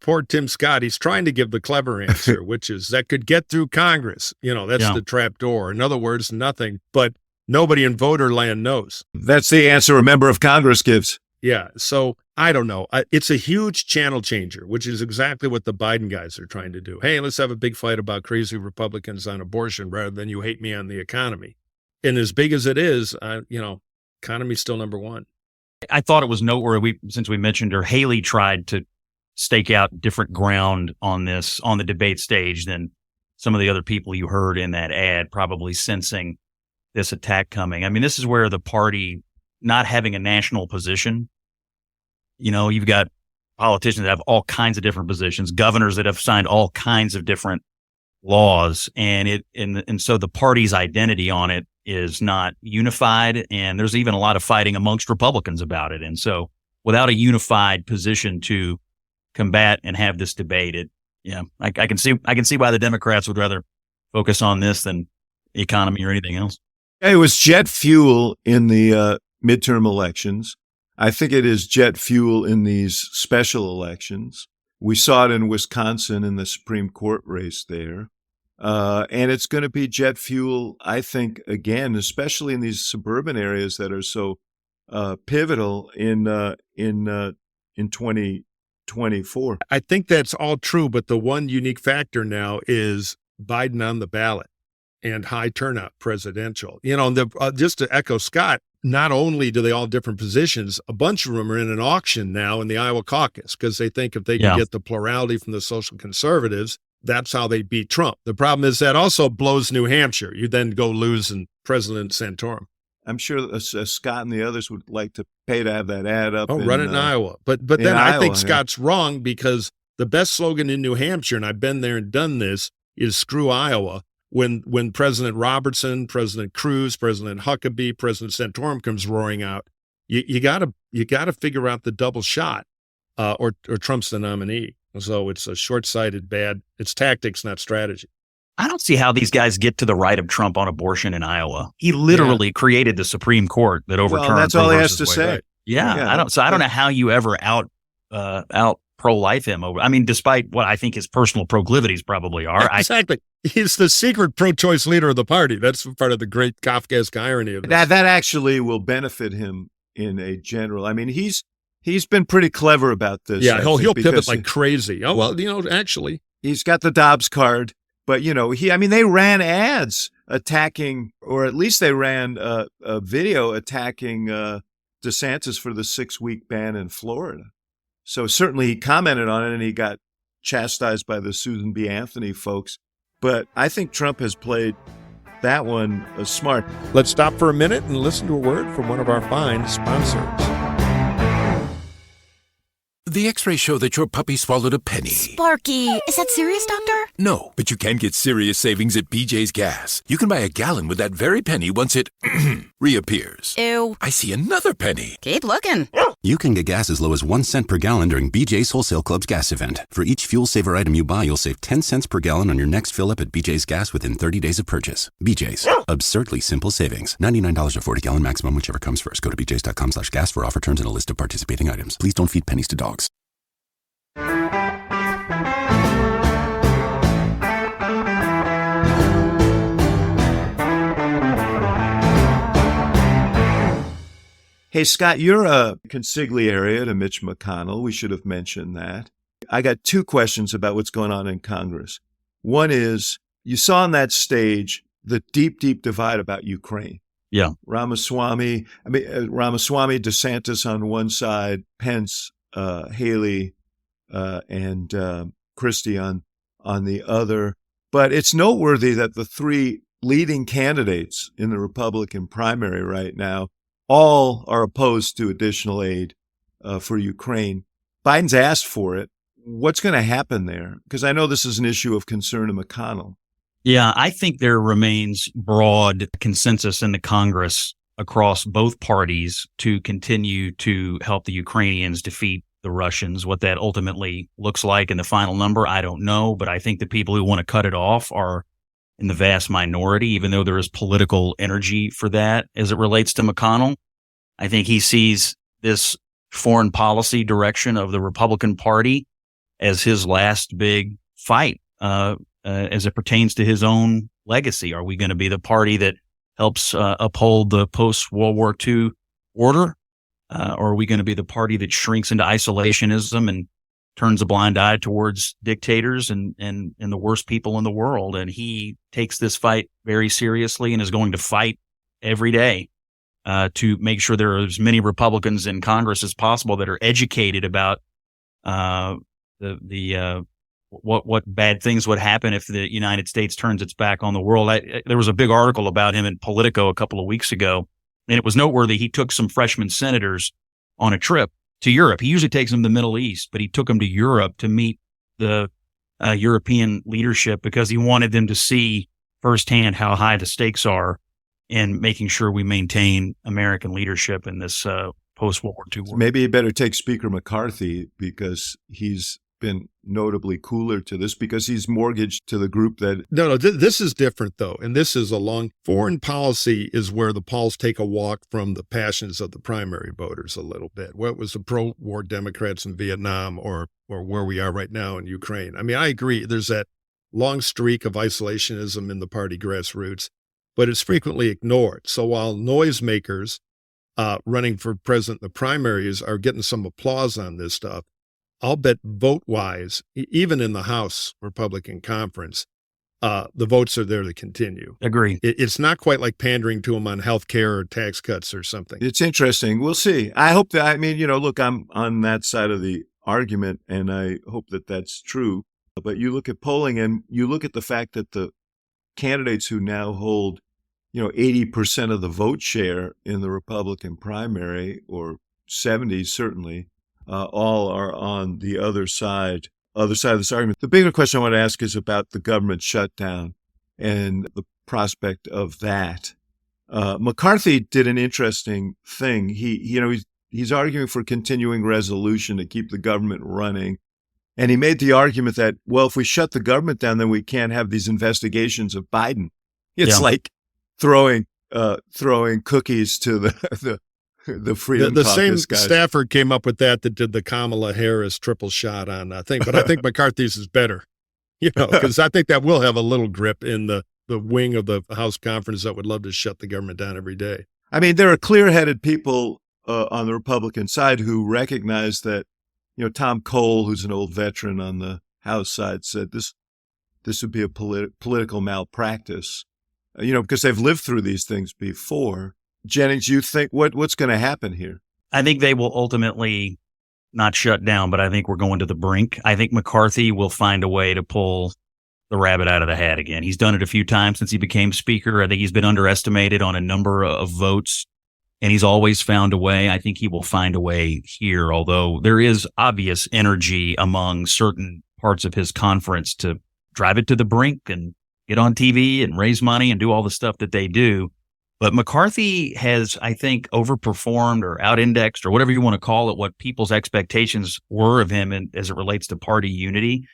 Poor Tim Scott, he's trying to give the clever answer, which is that could get through Congress. That's the trap door. In other words, nothing, but nobody in voter land knows. That's the answer a member of Congress gives. Yeah. So I don't know. It's a huge channel changer, which is exactly what the Biden guys are trying to do. Hey, let's have a big fight about crazy Republicans on abortion rather than you hate me on the economy. And as big as it is, economy's still number one. I thought it was noteworthy, since we mentioned her, Haley tried to stake out different ground on this, on the debate stage than some of the other people you heard in that ad, probably sensing this attack coming. I mean, this is where the party not having a national position, you've got politicians that have all kinds of different positions, governors that have signed all kinds of different laws, and so the party's identity on it is not unified, and there's even a lot of fighting amongst Republicans about it. And so without a unified position to combat and have this debate, I can see why the Democrats would rather focus on this than the economy or anything else. It was jet fuel in the midterm elections. I think it is jet fuel in these special elections. We saw it in Wisconsin in the Supreme Court race there. And it's going to be jet fuel, I think, again, especially in these suburban areas that are so pivotal in 2024. I think that's all true, but the one unique factor now is Biden on the ballot and high turnout presidential. Just to echo Scott, not only do they all have different positions, a bunch of them are in an auction now in the Iowa caucus because they think if they can get the plurality from the social conservatives, that's how they beat Trump. The problem is that also blows New Hampshire. You then go lose in President Santorum. I'm sure Scott and the others would like to pay to have that ad up. Run it in Iowa. But then I think Scott's wrong because the best slogan in New Hampshire, and I've been there and done this, is screw Iowa. When President Robertson, President Cruz, President Huckabee, President Santorum comes roaring out, you gotta figure out the double shot, or Trump's the nominee. So it's a short-sighted bad. It's tactics, not strategy. I don't see how these guys get to the right of Trump on abortion in Iowa. He literally created the Supreme Court that overturned. Well, that's all he has to say. Right. Yeah, I don't know how you ever out pro-life him over. I mean, despite what I think his personal proclivities probably are. Exactly. He's the secret pro-choice leader of the party. That's part of the great Kafkaesque irony of this. That actually will benefit him in a general. I mean, he's been pretty clever about this. Yeah, he'll pivot like crazy. Oh, well, actually. He's got the Dobbs card, but, they ran ads attacking, or at least they ran a video attacking DeSantis for the 6-week ban in Florida. So certainly he commented on it, and he got chastised by the Susan B. Anthony folks. But I think Trump has played that one smart. Let's stop for a minute and listen to a word from one of our fine sponsors. The x-rays show that your puppy swallowed a penny. Sparky, is that serious, doctor? No, but you can get serious savings at BJ's Gas. You can buy a gallon with that very penny once it reappears. Ew. I see another penny. Keep looking. You can get gas as low as 1 cent per gallon during BJ's Wholesale Club's gas event. For each fuel saver item you buy, you'll save 10 cents per gallon on your next fill up at BJ's Gas within 30 days of purchase. BJ's. Absurdly simple savings. $99 or 40 gallon maximum, whichever comes first. Go to bjs.com/gas for offer terms and a list of participating items. Please don't feed pennies to dogs. Hey, Scott, you're a consigliere to Mitch McConnell. We should have mentioned that. I got 2 questions about what's going on in Congress. One is, you saw on that stage the deep, deep divide about Ukraine. Yeah. Ramaswamy, DeSantis on one side, Pence, Haley, and Christie on the other. But it's noteworthy that the 3 leading candidates in the Republican primary right now all are opposed to additional aid for Ukraine. Biden's asked for it. What's going to happen there? Because I know this is an issue of concern to McConnell. Yeah, I think there remains broad consensus in the Congress across both parties to continue to help the Ukrainians defeat the Russians. What that ultimately looks like in the final number, I don't know. But I think the people who want to cut it off are in the vast minority, even though there is political energy for that as it relates to McConnell. I think he sees this foreign policy direction of the Republican Party as his last big fight as it pertains to his own legacy. Are we going to be the party that helps uphold the post-World War II order? Or are we going to be the party that shrinks into isolationism and turns a blind eye towards dictators and the worst people in the world? And he takes this fight very seriously and is going to fight every day to make sure there are as many Republicans in Congress as possible that are educated about what bad things would happen if the United States turns its back on the world. There was a big article about him in Politico a couple of weeks ago, and it was noteworthy. He took some freshman senators on a trip to Europe. He usually takes them to the Middle East, but he took them to Europe to meet the European leadership because he wanted them to see firsthand how high the stakes are in making sure we maintain American leadership in this post-World War II world. Maybe you better take Speaker McCarthy because he's been notably cooler to this because he's mortgaged to the group that... No, this is different, though. And this is foreign policy is where the polls take a walk from the passions of the primary voters a little bit. What was the pro-war Democrats in Vietnam or where we are right now in Ukraine? I mean, I agree. There's that long streak of isolationism in the party grassroots, but it's frequently ignored. So while noisemakers running for president in the primaries are getting some applause on this stuff, I'll bet vote-wise, even in the House Republican Conference, the votes are there to continue. Agree. It's not quite like pandering to them on health care or tax cuts or something. It's interesting. We'll see. I hope that, look, I'm on that side of the argument, and I hope that that's true. But you look at polling, and you look at the fact that the candidates who now hold, 80% of the vote share in the Republican primary, or 70 certainly, all are on the other side of this argument. The bigger question I want to ask is about the government shutdown and the prospect of that. McCarthy did an interesting thing. He's arguing for continuing resolution to keep the government running And he made the argument that, well, if we shut the government down, then we can't have these investigations of Biden. It's like throwing cookies to the Freedom The Caucus same guys. staffer came up with that did the Kamala Harris triple shot on that thing. But I think McCarthy's is better, because I think that will have a little grip in the wing of the House conference that would love to shut the government down every day. I mean, there are clear-headed people on the Republican side who recognize that, Tom Cole, who's an old veteran on the House side, said this would be a political malpractice, because they've lived through these things before. Jennings, you think what's going to happen here? I think they will ultimately not shut down, but I think we're going to the brink. I think McCarthy will find a way to pull the rabbit out of the hat again. He's done it a few times since he became speaker. I think he's been underestimated on a number of votes, and he's always found a way. I think he will find a way here, although there is obvious energy among certain parts of his conference to drive it to the brink and get on TV and raise money and do all the stuff that they do. But McCarthy has, I think, overperformed or out-indexed or whatever you want to call it, what people's expectations were of him as it relates to party unity.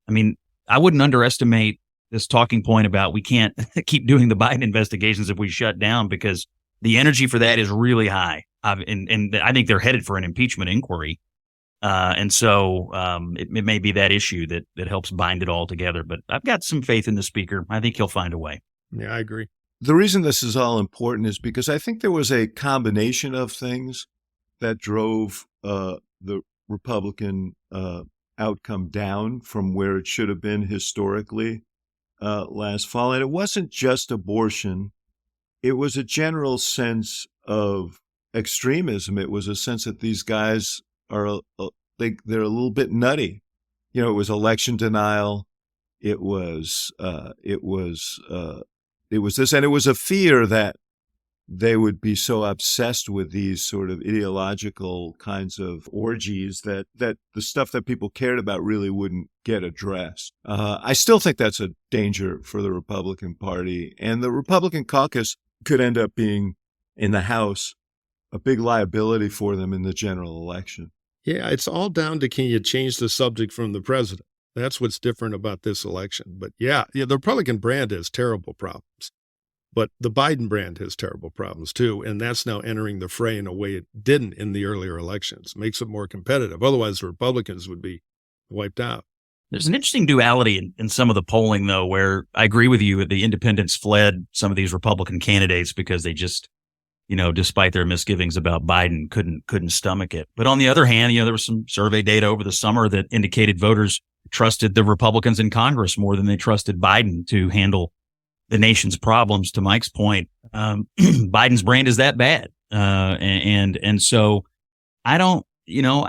I mean, I wouldn't underestimate this talking point about we can't keep doing the Biden investigations if we shut down, because the energy for that is really high. And I think they're headed for an impeachment inquiry. And so it may be that issue that helps bind it all together. But I've got some faith in the speaker. I think he'll find a way. Yeah, I agree. The reason this is all important is because I think there was a combination of things that drove the Republican outcome down from where it should have been historically last fall. And it wasn't just abortion. It was a general sense of extremism. It was a sense that these guys are they're a little bit nutty. It was election denial. It was this, and it was a fear that they would be so obsessed with these sort of ideological kinds of orgies that the stuff that people cared about really wouldn't get addressed. I still think that's a danger for the Republican Party, and the Republican caucus could end up being, in the House, a big liability for them in the general election. Yeah, it's all down to, can you change the subject from the president? That's what's different about this election. But yeah, the Republican brand has terrible problems, but the Biden brand has terrible problems too. And that's now entering the fray in a way it didn't in the earlier elections. Makes it more competitive. Otherwise, the Republicans would be wiped out. There's an interesting duality in some of the polling, though, where I agree with you. The independents fled some of these Republican candidates because they just, despite their misgivings about Biden, couldn't stomach it. But on the other hand, there was some survey data over the summer that indicated voters trusted the Republicans in Congress more than they trusted Biden to handle the nation's problems. To Mike's point, Biden's brand is that bad. And so I don't,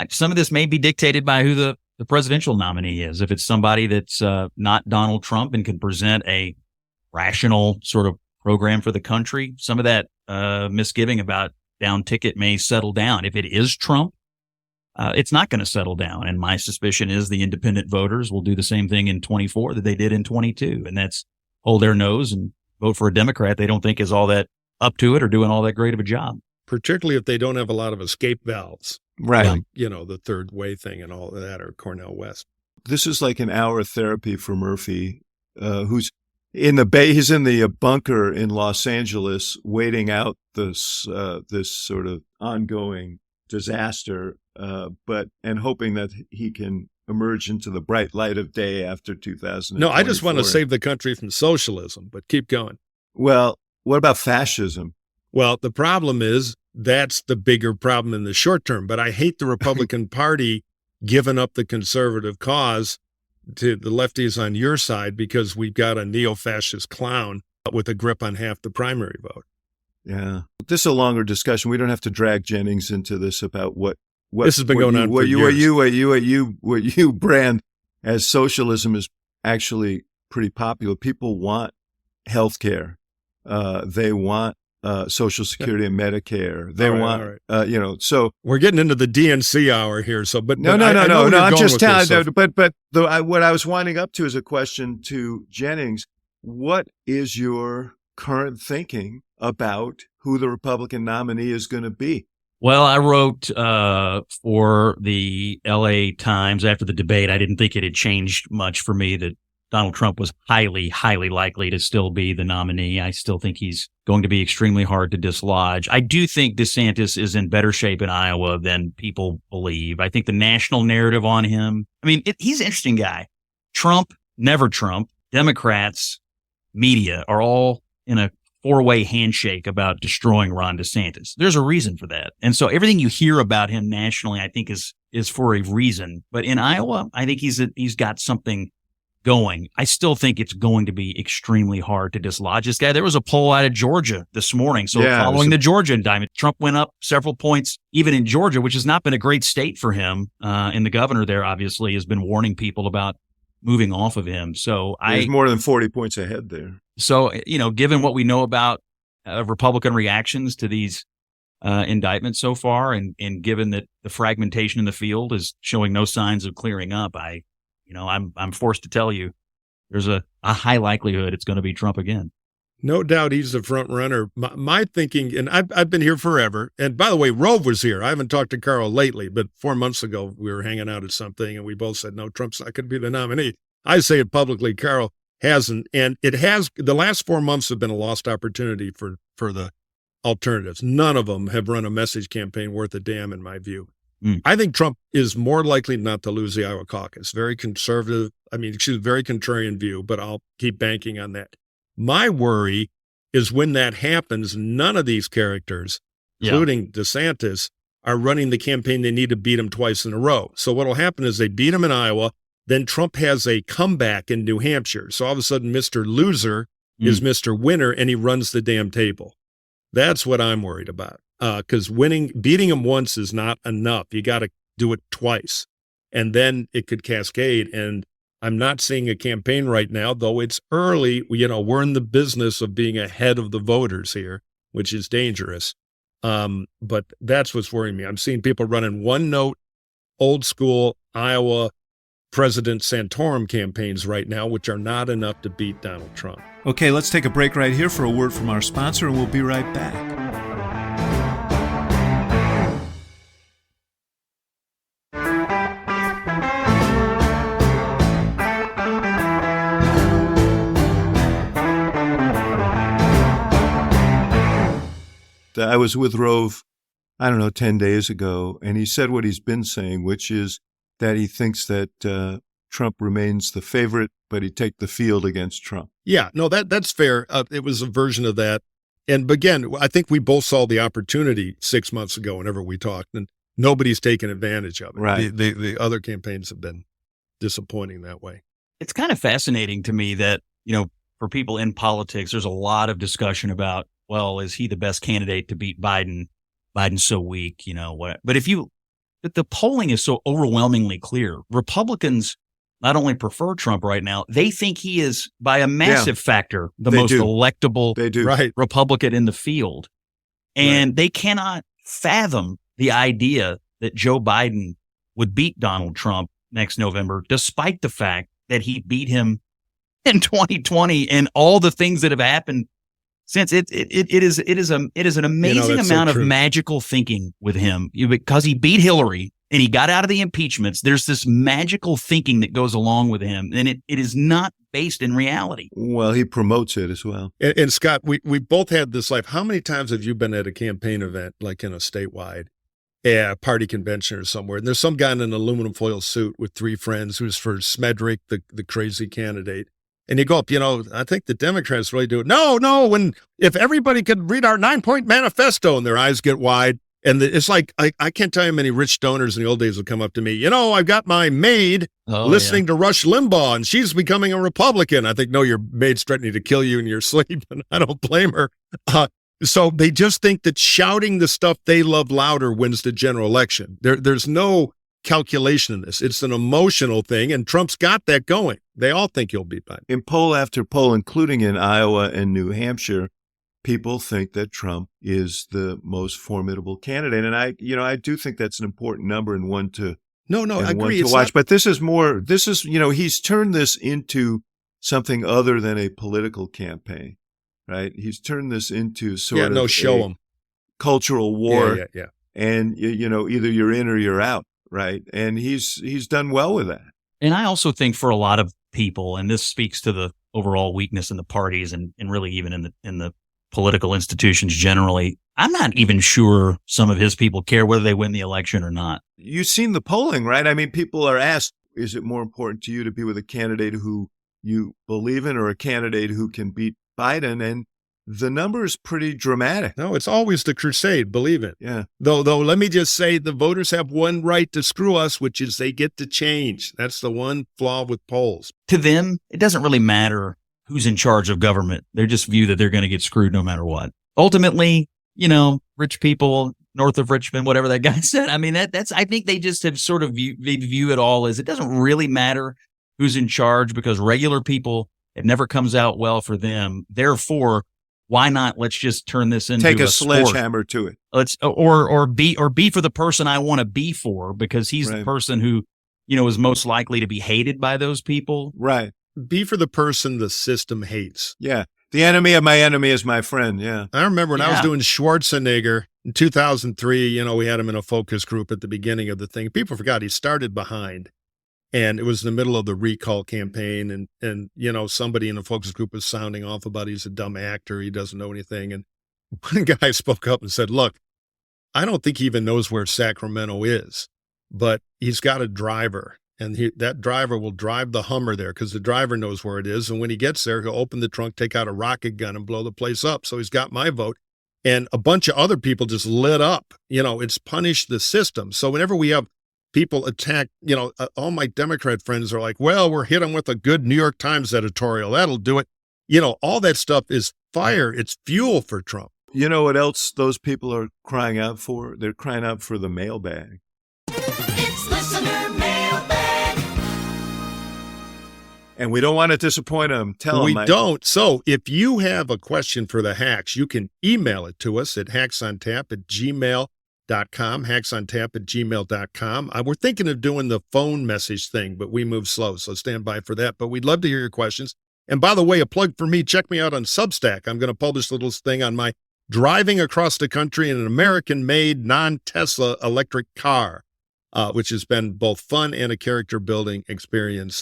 some of this may be dictated by who the presidential nominee is. If it's somebody that's not Donald Trump and can present a rational sort of program for the country, some of that misgiving about down ticket may settle down. If it is Trump, it's not going to settle down. And my suspicion is the independent voters will do the same thing in 24 that they did in 22. And that's hold their nose and vote for a Democrat they don't think is all that up to it or doing all that great of a job. Particularly if they don't have a lot of escape valves. Right. Like, the third way thing and all of that, or Cornel West. This is like an hour of therapy for Murphy, who's in the Bay. He's in the bunker in Los Angeles, waiting out this sort of ongoing disaster, and hoping that he can emerge into the bright light of day after 2024. No, I just want to save the country from socialism, but keep going. Well, what about fascism? Well, the problem is that's the bigger problem in the short term. But I hate the Republican Party giving up the conservative cause to the lefties on your side because we've got a neo-fascist clown with a grip on half the primary vote. Yeah. This is a longer discussion. We don't have to drag Jennings into this about what this has been going on for years. What you brand as socialism is actually pretty popular. People want health care. They want Social Security and Medicare. They want, so we're getting into the DNC hour here. So, no. I'm just telling you. But what I was winding up to is a question to Jennings. What is your current thinking about who the Republican nominee is going to be? Well, I wrote for the LA Times after the debate. I didn't think it had changed much for me that Donald Trump was highly, highly likely to still be the nominee. I still think he's going to be extremely hard to dislodge. I do think DeSantis is in better shape in Iowa than people believe. I think the national narrative on him, I mean, he's an interesting guy. Trump, never Trump, Democrats, media are all in a four-way handshake about destroying Ron DeSantis. There's a reason for that. And so everything you hear about him nationally, I think is for a reason. But in Iowa, I think he's got something going. I still think it's going to be extremely hard to dislodge this guy. There was a poll out of Georgia this morning. So following the Georgia indictment, Trump went up several points, even in Georgia, which has not been a great state for him. And the governor there obviously has been warning people about moving off of him. So he's more than 40 points ahead there. So, given what we know about Republican reactions to these indictments so far, and given that the fragmentation in the field is showing no signs of clearing up, I'm forced to tell you there's a high likelihood it's going to be Trump again. No doubt he's the front runner. My thinking, and I've been here forever. And by the way, Rove was here. I haven't talked to Carl lately, but 4 months ago we were hanging out at something and we both said, no, Trump's not going to be the nominee. I say it publicly. Carl hasn't. And it has, the last 4 months have been a lost opportunity for the alternatives. None of them have run a message campaign worth a damn, in my view. I think Trump is more likely not to lose the Iowa caucus. Very conservative. Very contrarian view, but I'll keep banking on that. My worry is when that happens, none of these characters, including DeSantis, are running the campaign they need to beat him twice in a row. So what will happen is they beat him in Iowa, then Trump has a comeback in New Hampshire. So all of a sudden, Mr. Loser is Mr. Winner, and he runs the damn table. That's what I'm worried about. Because beating him once is not enough. You got to do it twice, and then it could cascade. And I'm not seeing a campaign right now, though it's early. We're in the business of being ahead of the voters here, which is dangerous. But that's what's worrying me. I'm seeing people running one-note, old school Iowa President Santorum campaigns right now, which are not enough to beat Donald Trump. Okay, let's take a break right here for a word from our sponsor, and we'll be right back. I was with Rove, 10 days ago, and he said what he's been saying, which is that he thinks that Trump remains the favorite, but he'd take the field against Trump. Yeah, no, that's fair. It was a version of that. And again, I think we both saw the opportunity 6 months ago whenever we talked, and nobody's taken advantage of it. Right. The other campaigns have been disappointing that way. It's kind of fascinating to me that, for people in politics, there's a lot of discussion about, well, is he the best candidate to beat Biden? Biden's so weak, what? But the polling is so overwhelmingly clear. Republicans not only prefer Trump right now, they think he is by a massive factor the most electable Republican in the field. And they cannot fathom the idea that Joe Biden would beat Donald Trump next November, despite the fact that he beat him in 2020 and all the things that have happened since. It is an amazing amount of magical thinking with him, because he beat Hillary and he got out of the impeachments. There's this magical thinking that goes along with him, and it is not based in reality. Well, he promotes it as well. And Scott, we both had this life. How many times have you been at a campaign event, like in a statewide party convention or somewhere, and there's some guy in an aluminum foil suit with three friends who's for Smedrick, the crazy candidate? And you go up, I think the Democrats really do it. No, if everybody could read our 9-point manifesto, and their eyes get wide. And it's like, I can't tell you how many rich donors in the old days would come up to me. I've got my maid listening to Rush Limbaugh, and she's becoming a Republican. I think, no, your maid's threatening to kill you in your sleep, and I don't blame her. So they just think that shouting the stuff they love louder wins the general election. There's no calculation in this. It's an emotional thing, and Trump's got that going. They all think he'll beat Biden. In poll after poll, including in Iowa and New Hampshire, people think that Trump is the most formidable candidate. And I do think that's an important number and one to I agree. To watch. But this is he's turned this into something other than a political campaign, right? He's turned this into sort of show 'em cultural war. Yeah. and either you're in or you're out, right? And he's done well with that. And I also think for a lot of people, and this speaks to the overall weakness in the parties and really even in the political institutions generally, I'm not even sure some of his people care whether they win the election or not. You've seen the polling, right? I mean, people are asked, is it more important to you to be with a candidate who you believe in or a candidate who can beat Biden? And the number is pretty dramatic. No, it's always the crusade, believe it. Yeah. Though let me just say the voters have one right to screw us, which is they get to change. That's the one flaw with polls. To them, it doesn't really matter who's in charge of government. They just view that they're going to get screwed no matter what. Ultimately, rich people north of Richmond, whatever that guy said. I mean, that's I think they just have sort of view it all as it doesn't really matter who's in charge because regular people, it never comes out well for them. Therefore, why not? Let's just turn this into take a sport. sledgehammer to it. Let's or be for the person I want to be for because he's the person who is most likely to be hated by those people. Right. Be for the person the system hates. Yeah. The enemy of my enemy is my friend. Yeah. I remember when I was doing Schwarzenegger in 2003, we had him in a focus group at the beginning of the thing. People forgot he started behind. And it was in the middle of the recall campaign. And somebody in the focus group was sounding off about he's a dumb actor. He doesn't know anything. And one guy spoke up and said, look, I don't think he even knows where Sacramento is, but he's got a driver. And that driver will drive the Hummer there because the driver knows where it is. And when he gets there, he'll open the trunk, take out a rocket gun and blow the place up. So he's got my vote. And a bunch of other people just lit up. It's punished the system. So whenever we have people attack, all my Democrat friends are like, well, we're hitting with a good New York Times editorial. That'll do it. All that stuff is fire. It's fuel for Trump. You know what else those people are crying out for? They're crying out for the mailbag. It's listener mailbag. And we don't want to disappoint them. Tell them. We don't. So if you have a question for the hacks, you can email it to us at hacksontap@gmail.com, hacksontap@gmail.com. We're thinking of doing the phone message thing, but we move slow, so stand by for that. But we'd love to hear your questions. And by the way, a plug for me, check me out on Substack. I'm going to publish a little thing on my driving across the country in an American-made non-Tesla electric car, which has been both fun and a character-building experience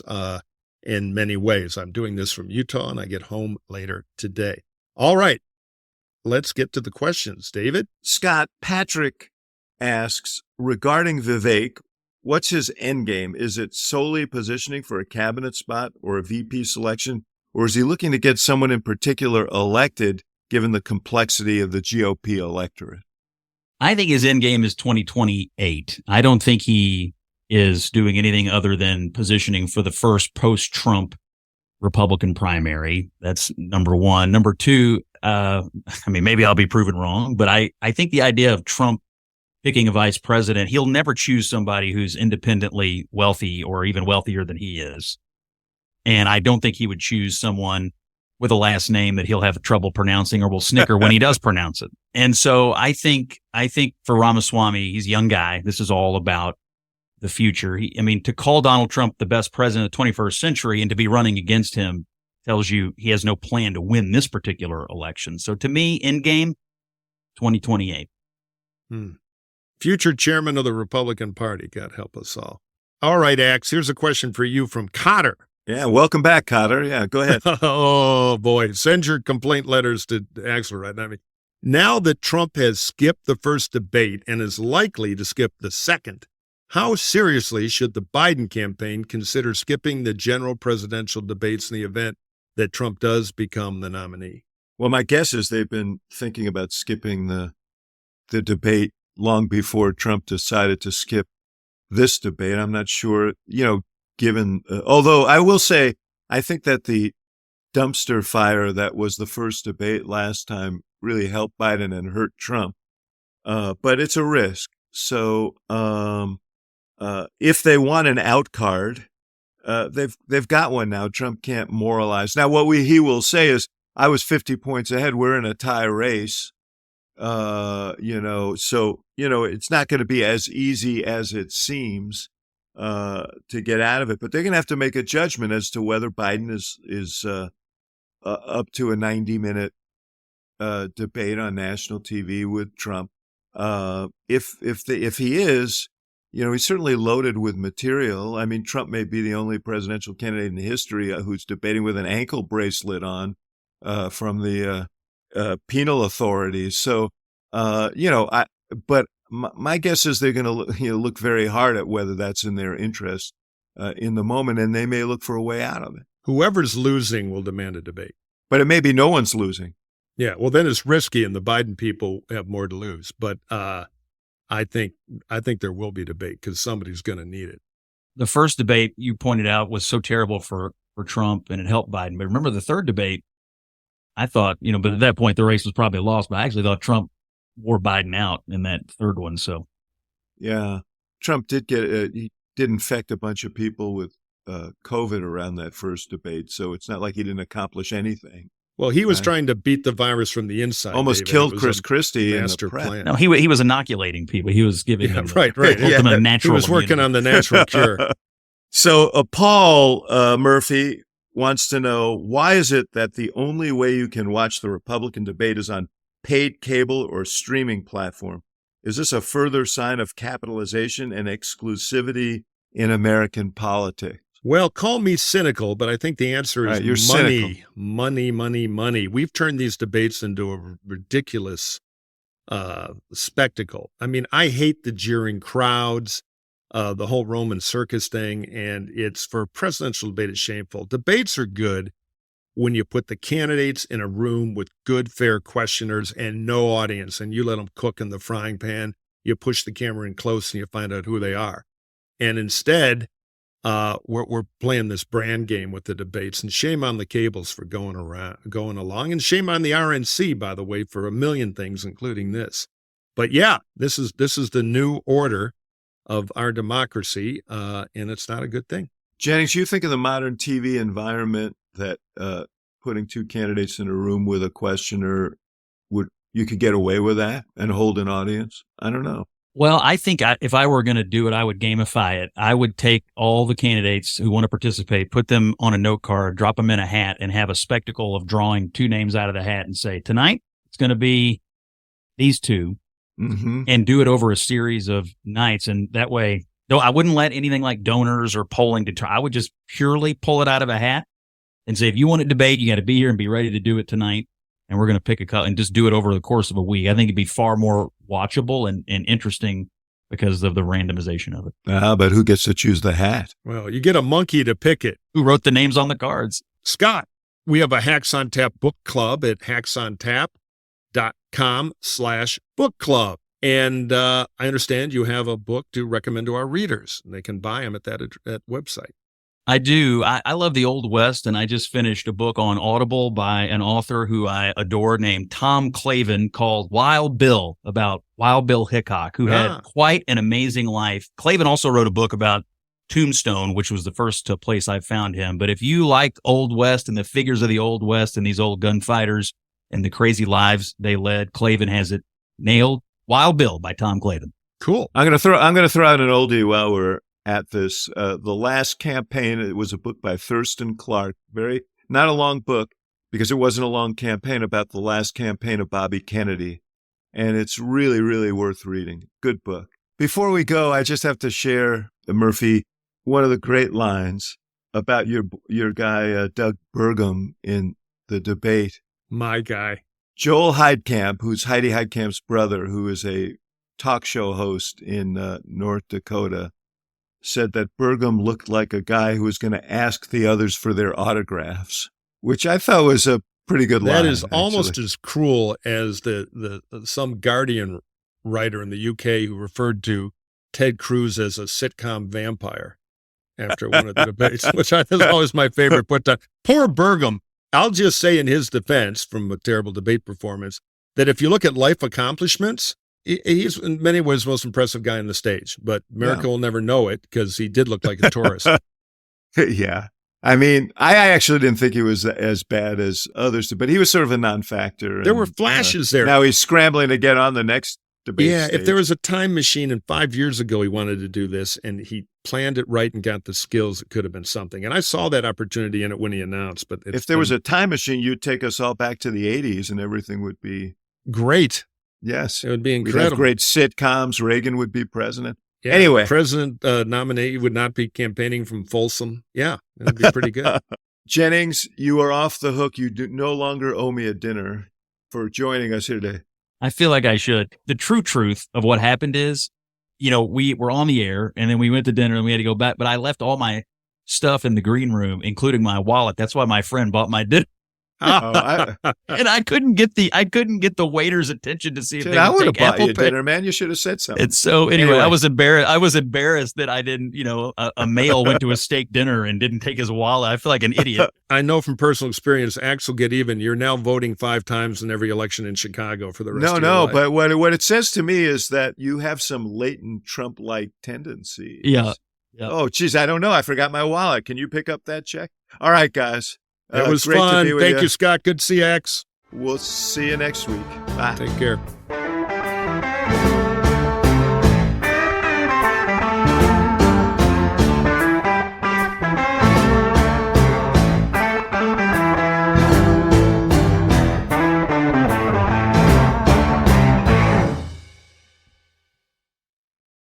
in many ways. I'm doing this from Utah, and I get home later today. All right, let's get to the questions. David? Scott, Patrick asks, regarding Vivek, what's his end game? Is it solely positioning for a cabinet spot or a VP selection, or is he looking to get someone in particular elected, given the complexity of the GOP electorate? I think his end game is 2028. I don't think he is doing anything other than positioning for the first post-Trump Republican primary. That's number one. Number two, maybe I'll be proven wrong, but I think the idea of Trump picking a vice president, he'll never choose somebody who's independently wealthy or even wealthier than he is. And I don't think he would choose someone with a last name that he'll have trouble pronouncing or will snicker when he does pronounce it. And so I think for Ramaswamy, he's a young guy. This is all about the future. To call Donald Trump the best president of the 21st century and to be running against him tells you he has no plan to win this particular election. So to me, end game, 2028. Future chairman of the Republican Party. God help us all. All right, Axe, here's a question for you from Cotter. Yeah, welcome back, Cotter. Yeah, go ahead. Oh, boy. Send your complaint letters to Axel right now. Now that Trump has skipped the first debate and is likely to skip the second, how seriously should the Biden campaign consider skipping the general presidential debates in the event that Trump does become the nominee? Well, my guess is they've been thinking about skipping the debate long before Trump decided to skip this debate. I'm not sure, given, although I will say, I think that the dumpster fire that was the first debate last time really helped Biden and hurt Trump. But it's a risk. So if they want an out card, they've got one now. Trump can't moralize. Now, what he will say is, I was 50 points ahead. We're in a tie race. So, it's not going to be as easy as it seems to get out of it. But they're going to have to make a judgment as to whether Biden is up to a 90-minute debate on national TV with Trump. If he is, he's certainly loaded with material. I mean, Trump may be the only presidential candidate in history who's debating with an ankle bracelet on from the penal authorities. So, but my guess is they're going to look very hard at whether that's in their interest in the moment, and they may look for a way out of it. Whoever's losing will demand a debate. But it may be no one's losing. Yeah, well, then it's risky, and the Biden people have more to lose. But I think there will be debate because somebody's going to need it. The first debate you pointed out was so terrible for Trump, and it helped Biden. But remember the third debate, I thought, but at that point the race was probably lost. But I actually thought Trump wore Biden out in that third one. So, yeah, Trump did he did infect a bunch of people with COVID around that first debate. So it's not like he didn't accomplish anything. Well, he was trying to beat the virus from the inside. Almost killed Chris Christie in the prep. No, he was inoculating people. He was giving them right. ultimate natural. He was working on the natural cure. So Paul Murphy wants to know, why is it that the only way you can watch the Republican debate is on paid cable or streaming platform? Is this a further sign of capitalization and exclusivity in American politics? Well, call me cynical, but I think the answer is money, money. We've turned these debates into a ridiculous spectacle. I mean, I hate the jeering crowds, the whole Roman circus thing, and it's for a presidential debate, it's shameful. Debates are good when you put the candidates in a room with good, fair questioners and no audience, and you let them cook in the frying pan. You push the camera in close and you find out who they are. And instead, we're playing this brand game with the debates, and shame on the cables for going along, and shame on the RNC, by the way, for a million things, including this. But yeah, this is the new order of our democracy, and it's not a good thing. Jennings, you think of the modern TV environment that putting two candidates in a room with a questioner, you could get away with that and hold an audience? I don't know. Well, I think if I were going to do it, I would gamify it. I would take all the candidates who want to participate, put them on a note card, drop them in a hat, and have a spectacle of drawing two names out of the hat and say, tonight it's going to be these two, and do it over a series of nights. And that way, though, I wouldn't let anything like donors or polling deter. I would just purely pull it out of a hat and say, if you want to debate, you got to be here and be ready to do it tonight. And we're going to pick a cut and just do it over the course of a week. I think it'd be far more watchable and interesting because of the randomization of it. But who gets to choose the hat? Well, you get a monkey to pick it. Who wrote the names on the cards? Scott. We have a Hacks on Tap book club at hacksontap.com/book club. And I understand you have a book to recommend to our readers, and they can buy them at that website. I do. I love the Old West, and I just finished a book on Audible by an author who I adore named Tom Clavin called Wild Bill, about Wild Bill Hickok, who had quite an amazing life. Clavin also wrote a book about Tombstone, which was the first place I found him. But if you like Old West and the figures of the Old West and these old gunfighters and the crazy lives they led, Clavin has it nailed. Wild Bill by Tom Clavin. Cool. I'm gonna throw out an oldie while we're at this. The Last Campaign, it was a book by Thurston Clark. Not a long book, because it wasn't a long campaign, about the last campaign of Bobby Kennedy. And it's really, really worth reading. Good book. Before we go, I just have to share, Murphy, one of the great lines about your guy, Doug Burgum, in the debate. My guy. Joel Heidkamp, who's Heidi Heidkamp's brother, who is a talk show host in North Dakota, said that Burgum looked like a guy who was going to ask the others for their autographs, which I thought was a pretty good line. That is almost as cruel as the some Guardian writer in the UK who referred to Ted Cruz as a sitcom vampire after one of the debates, which I think is always my favorite. But poor Burgum, I'll just say in his defense from a terrible debate performance, that if you look at life accomplishments, he's in many ways the most impressive guy on the stage, but America will never know it because he did look like a tourist. Yeah. I mean, I actually didn't think he was as bad as others did, but he was sort of a non-factor. There were flashes there. Now he's scrambling to get on the next debate stage. If there was a time machine and 5 years ago he wanted to do this and he planned it right and got the skills, it could have been something. And I saw that opportunity in it when he announced. But if there was a time machine, you'd take us all back to the 80s and everything would be great. Yes. It would be We'd incredible. have great sitcoms. Reagan would be president. Yeah, Anyway. President nominee would not be campaigning from Folsom. Yeah, it would be pretty good. Jennings, you are off the hook. You do no longer owe me a dinner for joining us here today. I feel like I should. The true truth of what happened is, we were on the air and then we went to dinner and we had to go back, but I left all my stuff in the green room, including my wallet. That's why my friend bought my dinner. And I couldn't get the waiter's attention to see if they I would would have take bought Apple you Pay. dinner, man. You should have said something. And so anyway, I was embarrassed that I didn't, a male went to a steak dinner and didn't take his wallet. I feel like an idiot. I know from personal experience, Axe will get even. You're now voting 5 times in every election in Chicago for the rest of your life. But what it says to me is that you have some latent Trump-like tendencies. Yeah. Oh, geez, I don't know. I forgot my wallet. Can you pick up that check? All right, guys. It was great fun. to be with Thank you, Scott. Good to see you, Axe. We'll see you next week. Bye. Take care.